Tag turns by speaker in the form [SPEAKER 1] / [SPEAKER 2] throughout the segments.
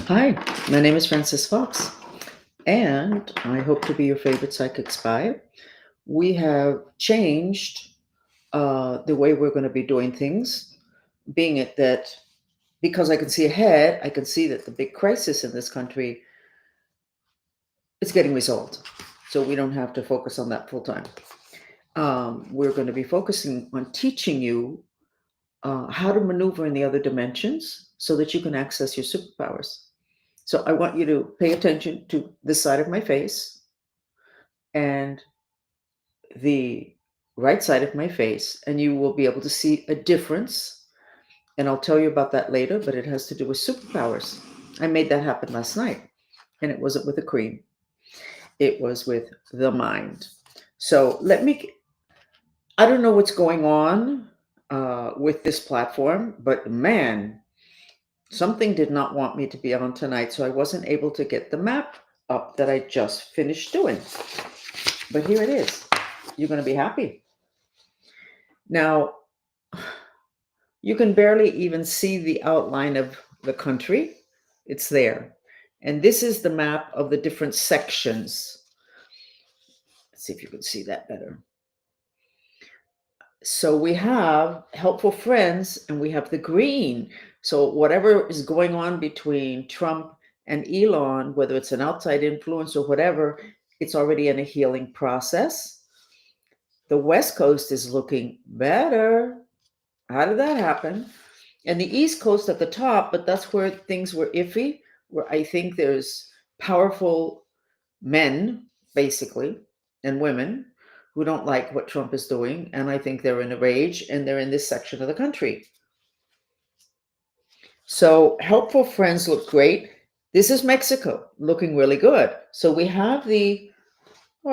[SPEAKER 1] Hi, my name is Francis Fox, and I hope to be your favorite psychic spy. We have changed the way we're going to be doing things, being it that because I can see ahead, I can see that the big crisis in this country is getting resolved. So we don't have to focus on that full time. We're going to be focusing on teaching you how to maneuver in the other dimensions so that you can access your superpowers. So I want you to pay attention to this side of my face and the right side of my face, and you will be able to see a difference. And I'll tell you about that later, but it has to do with superpowers. I made that happen last night, and it wasn't with a cream, it was with the mind. So I don't know what's going on with this platform, but man, something did not want me to be on tonight, so I wasn't able to get the map up that I just finished doing. But here it is. You're going to be happy. Now, you can barely even see the outline of the country. It's there. And this is the map of the different sections. Let's see if you can see that better. So we have helpful friends and we have the green. So whatever is going on between Trump and Elon, whether it's an outside influence or whatever, it's already in a healing process. The West Coast is looking better. How did that happen? And the East Coast at the top, but that's where things were iffy, where I think there's powerful men, basically, and women who don't like what Trump is doing. And I think they're in a rage and they're in this section of the country. So helpful friends look great. This is Mexico looking really good. So we have I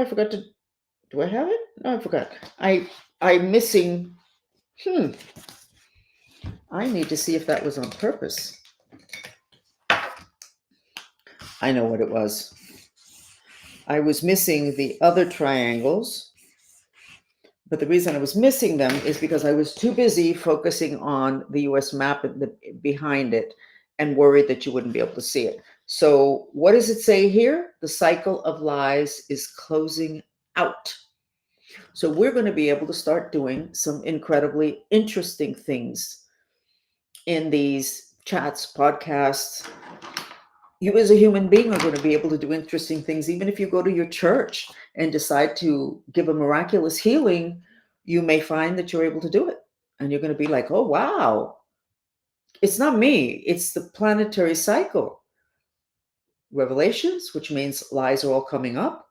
[SPEAKER 1] forgot to, do I have it? No, I forgot. I'm missing, hmm, I need to see if that was on purpose. I know what it was. I was missing the other triangles, but the reason I was missing them is because I was too busy focusing on the US map and behind it and worried that you wouldn't be able to see it. So, what does it say here? The cycle of lies is closing out. So, we're going to be able to start doing some incredibly interesting things in these chats, podcasts. You as a human being are going to be able to do interesting things. Even if you go to your church and decide to give a miraculous healing, you may find that you're able to do it. And you're going to be like, oh, wow, it's not me, it's the planetary cycle. Revelations, which means lies are all coming up.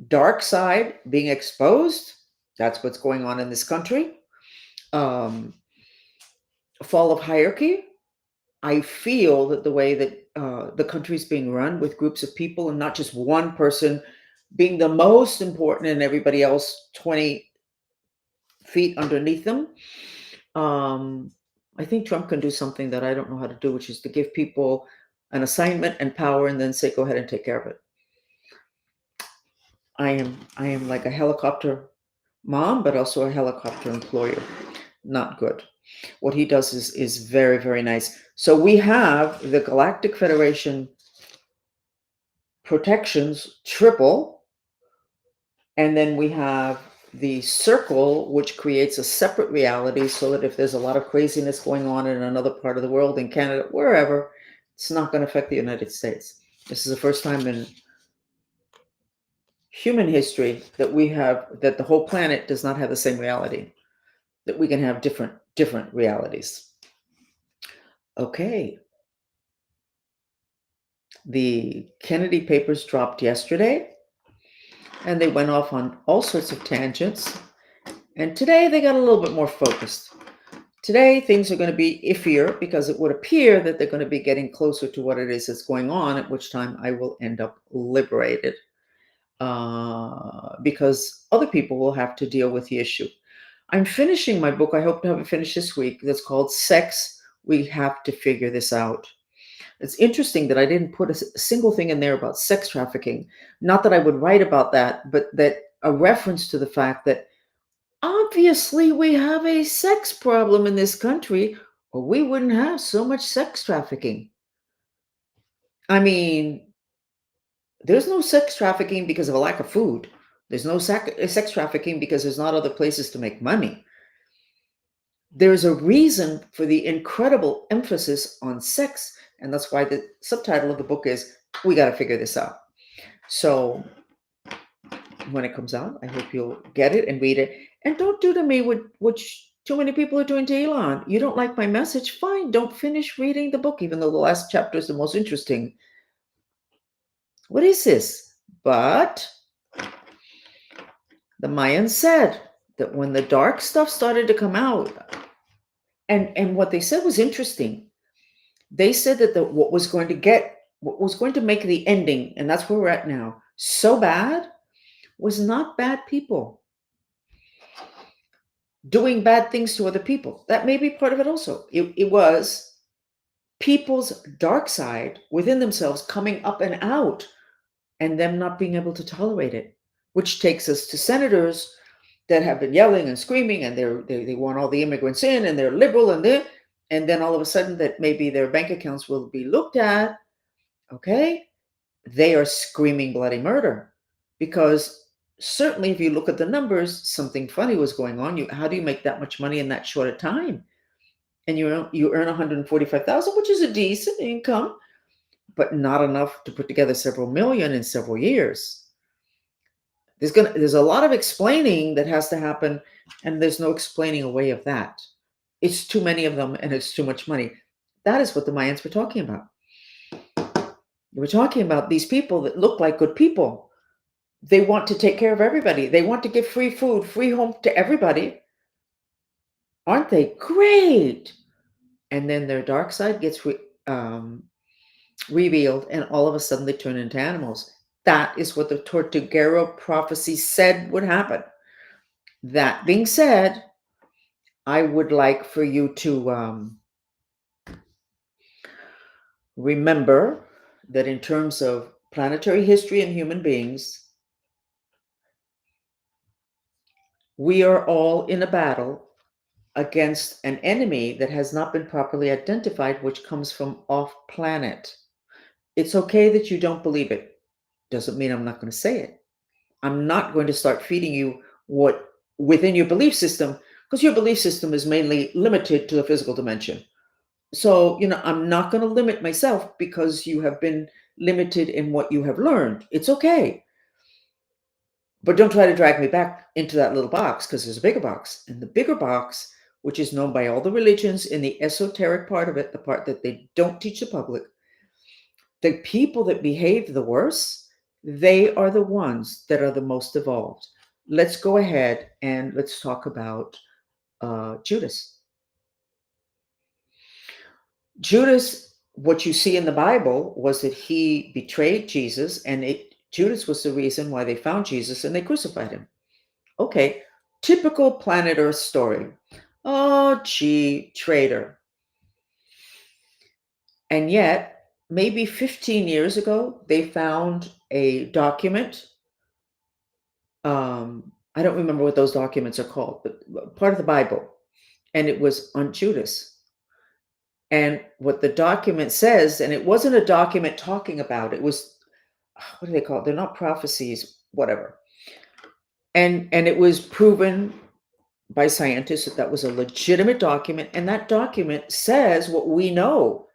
[SPEAKER 1] Dark side being exposed. That's what's going on in this country. Um, Fall of hierarchy. I feel that the way that the country's being run with groups of people and not just one person being the most important and everybody else 20 feet underneath them. Um, I think Trump can do something that I don't know how to do, which is to give people an assignment and power and then say, go ahead and take care of it. I am like a helicopter mom, but also a helicopter employer. Not good. What he does is very, very nice. So we have the Galactic Federation protections triple, and then we have the circle, which creates a separate reality so that if there's a lot of craziness going on in another part of the world, in Canada, wherever, it's not going to affect the United States. This is the first time in human history that the whole planet does not have the same reality, that we can have different realities. Okay. The Kennedy papers dropped yesterday, and they went off on all sorts of tangents. And today they got a little bit more focused. Today things are going to be iffier because it would appear that they're going to be getting closer to what it is that's going on, at which time I will end up liberated because other people will have to deal with the issue. I'm finishing my book. I hope to have it finished this week. That's called Sex. We Have to Figure This Out. It's interesting that I didn't put a single thing in there about sex trafficking. Not that I would write about that, but that a reference to the fact that obviously we have a sex problem in this country, or we wouldn't have so much sex trafficking. I mean, there's no sex trafficking because of a lack of food. There's no sex trafficking because there's not other places to make money. There's a reason for the incredible emphasis on sex, and that's why the subtitle of the book is We Got to Figure This Out. So when it comes out, I hope you'll get it and read it. And don't do to me what too many people are doing to Elon. You don't like my message? Fine, don't finish reading the book, even though the last chapter is the most interesting. What is this? But the Mayans said that when the dark stuff started to come out, and what they said was interesting. They said that what was going to make the ending, and that's where we're at now, so bad was not bad people doing bad things to other people. That may be part of it also. It was people's dark side within themselves coming up and out and them not being able to tolerate it, which takes us to senators that have been yelling and screaming, and they want all the immigrants in, and they're liberal, and then all of a sudden that maybe their bank accounts will be looked at. Okay, they are screaming bloody murder, because certainly if you look at the numbers, something funny was going on. How do you make that much money in that short a time? And you earn 145,000, which is a decent income, but not enough to put together several million in several years. There's a lot of explaining that has to happen, and there's no explaining away of that. It's too many of them, and it's too much money. That is what the Mayans were talking about. They were talking about these people that look like good people. They want to take care of everybody. They want to give free food, free home to everybody. Aren't they great? And then their dark side gets revealed, and all of a sudden they turn into animals. That is what the Tortuguero prophecy said would happen. That being said, I would like for you to remember that in terms of planetary history and human beings, we are all in a battle against an enemy that has not been properly identified, which comes from off planet. It's okay that you don't believe it. Doesn't mean I'm not going to say it. I'm not going to start feeding you what within your belief system, because your belief system is mainly limited to the physical dimension. So, I'm not going to limit myself because you have been limited in what you have learned. It's okay. But don't try to drag me back into that little box, because there's a bigger box. And the bigger box, which is known by all the religions in the esoteric part of it, the part that they don't teach the public, the people that behave the worst, they are the ones that are the most evolved. Let's go ahead and let's talk about Judas. Judas, what you see in the Bible was that he betrayed Jesus, and Judas was the reason why they found Jesus and they crucified him. Okay, typical planet Earth story. Oh, gee, traitor. And yet, maybe 15 years ago, they found a document. I don't remember what those documents are called, but part of the Bible. And it was on Judas. And what the document says, and it wasn't a document talking about, it was, what do they call it? They're not prophecies, whatever. And it was proven by scientists that was a legitimate document. And that document says what we know,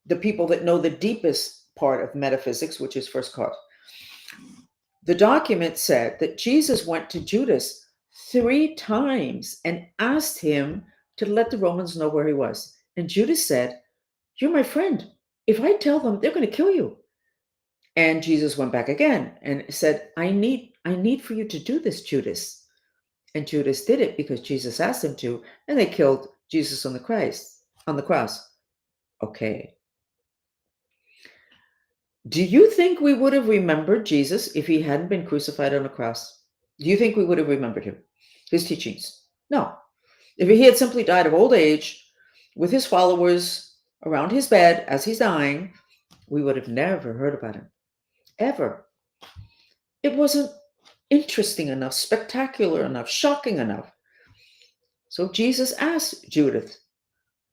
[SPEAKER 1] the people that know the deepest part of metaphysics, which is first cause. The document said that Jesus went to Judas 3 times and asked him to let the Romans know where he was. And Judas said, "You're my friend. If I tell them, they're going to kill you." And Jesus went back again and said, I need for you to do this, Judas. And Judas did it because Jesus asked him to, and they killed Jesus on the cross. Okay. Do you think we would have remembered Jesus if he hadn't been crucified on a cross? Do you think we would have remembered him, his teachings? No. If he had simply died of old age with his followers around his bed as he's dying, we would have never heard about him. Ever. It wasn't interesting enough, spectacular enough, shocking enough. So Jesus asked Judith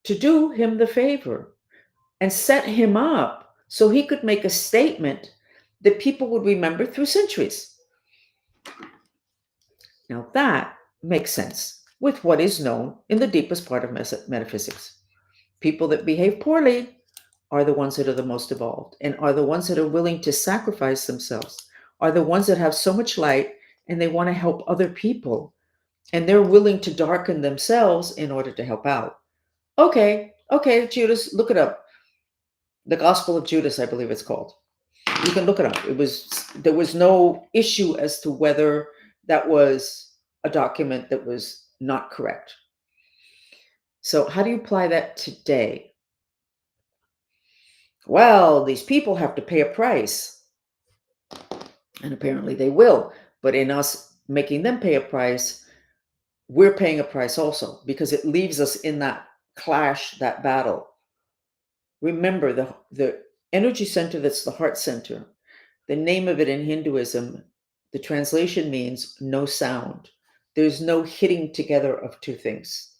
[SPEAKER 1] to do him the favor and set him up so he could make a statement that people would remember through centuries. Now that makes sense with what is known in the deepest part of metaphysics. People that behave poorly are the ones that are the most evolved and are the ones that are willing to sacrifice themselves, are the ones that have so much light and they want to help other people and they're willing to darken themselves in order to help out. Okay, Judas, look it up. The Gospel of Judas, I believe it's called. You can look it up. There was no issue as to whether that was a document that was not correct. So how do you apply that today? Well, these people have to pay a price. And apparently they will. But in us making them pay a price, we're paying a price also because it leaves us in that clash, that battle. Remember the energy center that's the heart center. The name of it in Hinduism, the translation means no sound. There's no hitting together of two things.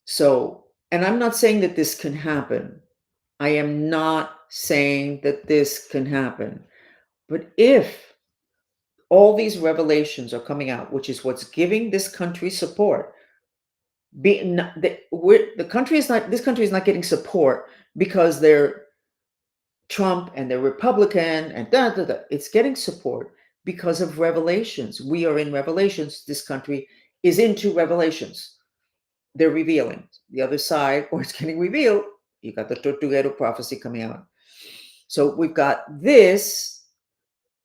[SPEAKER 1] So, and I'm not saying that this can happen. I am not saying that this can happen. But if all these revelations are coming out, which is what's giving this country support, the country is not, this country is not getting support because they're Trump and they're Republican and da, da, da. It's getting support because of revelations. We are in revelations. This country is into revelations. They're revealing the other side, or it's getting revealed. You got the Tortuguero prophecy coming out. So we've got this,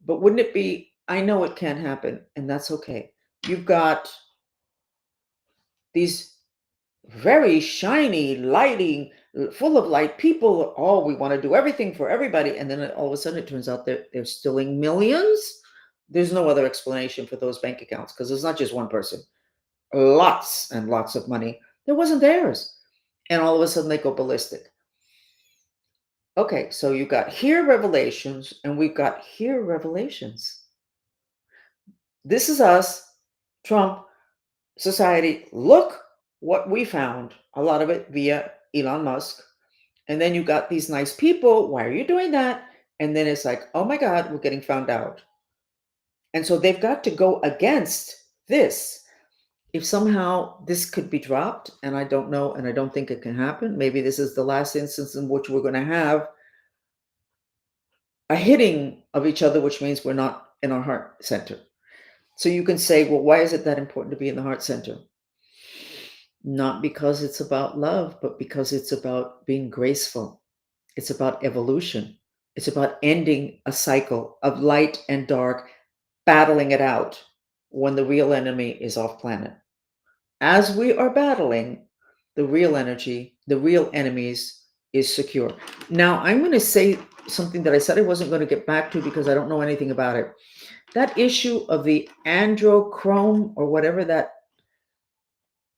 [SPEAKER 1] but wouldn't it be? I know it can't happen, and that's okay. You've got these very shiny, lighting, full of light people. Oh, we want to do everything for everybody. And then all of a sudden it turns out that they're stealing millions. There's no other explanation for those bank accounts because it's not just one person. Lots and lots of money that wasn't theirs. And all of a sudden they go ballistic. Okay, so you got here revelations and we've got here revelations. This is us, Trump, society. Look what we found. A lot of it via Elon Musk. And then you got these nice people. Why are you doing that? And then it's like, oh my God, we're getting found out. And so they've got to go against this. If somehow this could be dropped, and I don't know, and I don't think it can happen, maybe this is the last instance in which we're going to have a hitting of each other, which means we're not in our heart center. So you can say, well, why is it that important to be in the heart center? Not because it's about love, but because it's about being graceful. It's about evolution. It's about ending a cycle of light and dark, battling it out when the real enemy is off planet. As we are battling, the real energy, the real enemies is secure. Now, I'm going to say something that I said I wasn't going to get back to because I don't know anything about it. That issue of the androchrome or whatever that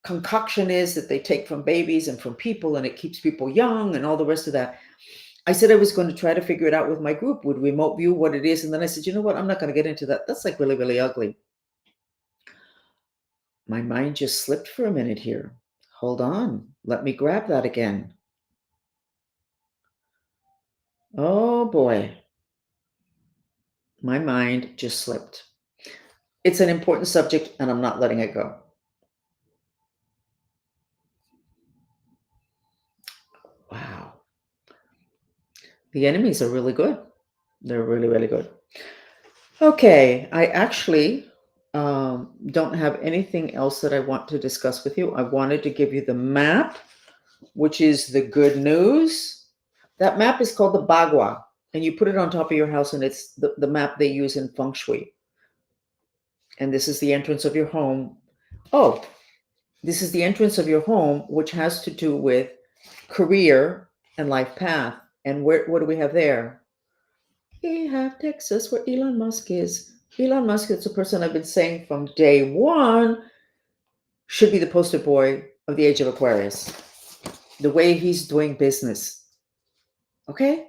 [SPEAKER 1] concoction is that they take from babies and from people and it keeps people young and all the rest of that. I said I was going to try to figure it out with my group, would remote view what it is. And then I said, you know what? I'm not going to get into that. That's like really, really ugly. My mind just slipped for a minute here. Hold on. Let me grab that again. Oh boy. My mind just slipped. It's an important subject and I'm not letting it go. Wow. The enemies are really good. They're really, really good. Okay. I actually don't have anything else that I want to discuss with you. I wanted to give you the map, which is the good news. That map is called the Bagua, and you put it on top of your house, and it's the map they use in feng shui. And this is the entrance of your home. Oh, this is the entrance of your home, which has to do with career and life path. And what do we have there? We have Texas, where Elon Musk is. Elon Musk is a person I've been saying from day one should be the poster boy of the age of Aquarius. The way he's doing business. Okay?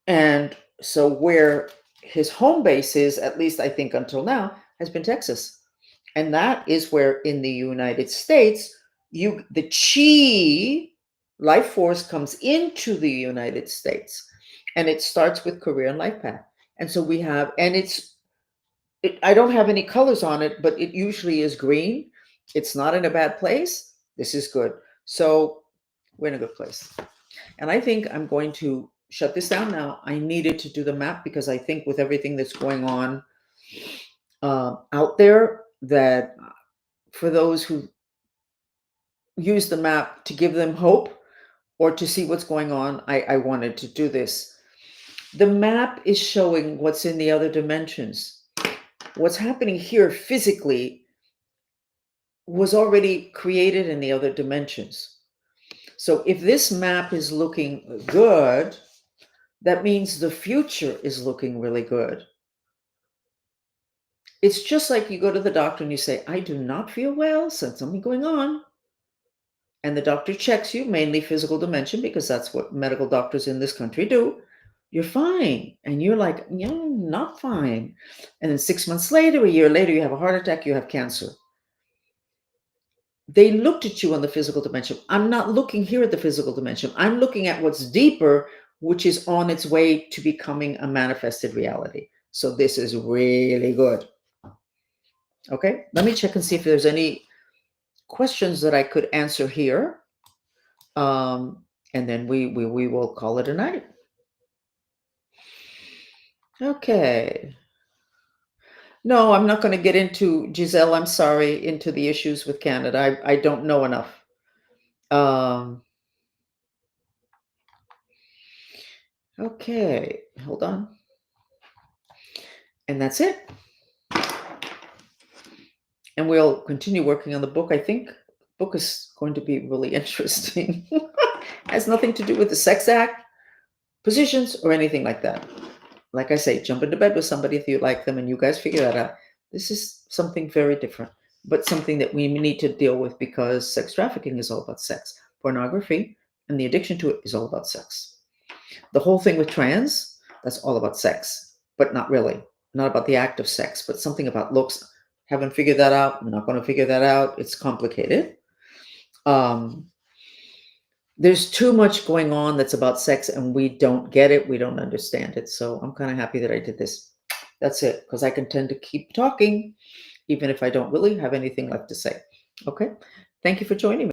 [SPEAKER 1] And so where his home base is, at least I think until now, has been Texas. And that is where in the United States, the chi Life force comes into the United States, and it starts with career and life path. And so we have, and I don't have any colors on it, but it usually is green. It's not in a bad place. This is good. So we're in a good place. And I think I'm going to shut this down now. I needed to do the map because I think with everything that's going on out there, that for those who use the map to give them hope or to see what's going on, I wanted to do this. The map is showing what's in the other dimensions. What's happening here physically was already created in the other dimensions. So if this map is looking good, that means the future is looking really good. It's just like you go to the doctor and you say, I do not feel well, something going on. And the doctor checks you, mainly physical dimension, because that's what medical doctors in this country do. You're fine. And you're like, yeah, not fine. And then 6 months later, a year later, you have a heart attack, you have cancer. They looked at you on the physical dimension. I'm not looking here at the physical dimension. I'm looking at what's deeper, which is on its way to becoming a manifested reality. So this is really good. Okay, let me check and see if there's any questions that I could answer here. And then we will call it a night. Okay. No, I'm not going to get into, Giselle, I'm sorry, into the issues with Canada. I don't know enough. Okay, hold on. And that's it. And we'll continue working on the book. I think the book is going to be really interesting. Has nothing to do with the sex act, positions, or anything like that. Like I say, jump into bed with somebody if you like them and you guys figure that out. This is something very different, but something that we need to deal with because sex trafficking is all about sex. Pornography and the addiction to it is all about sex. The whole thing with trans, that's all about sex, but not really. Not about the act of sex, but something about looks. Haven't figured that out. I'm not going to figure that out. It's complicated. There's too much going on that's about sex and we don't get it. We don't understand it. So I'm kind of happy that I did this. That's it, because I can tend to keep talking, even if I don't really have anything left to say. Okay. Thank you for joining me.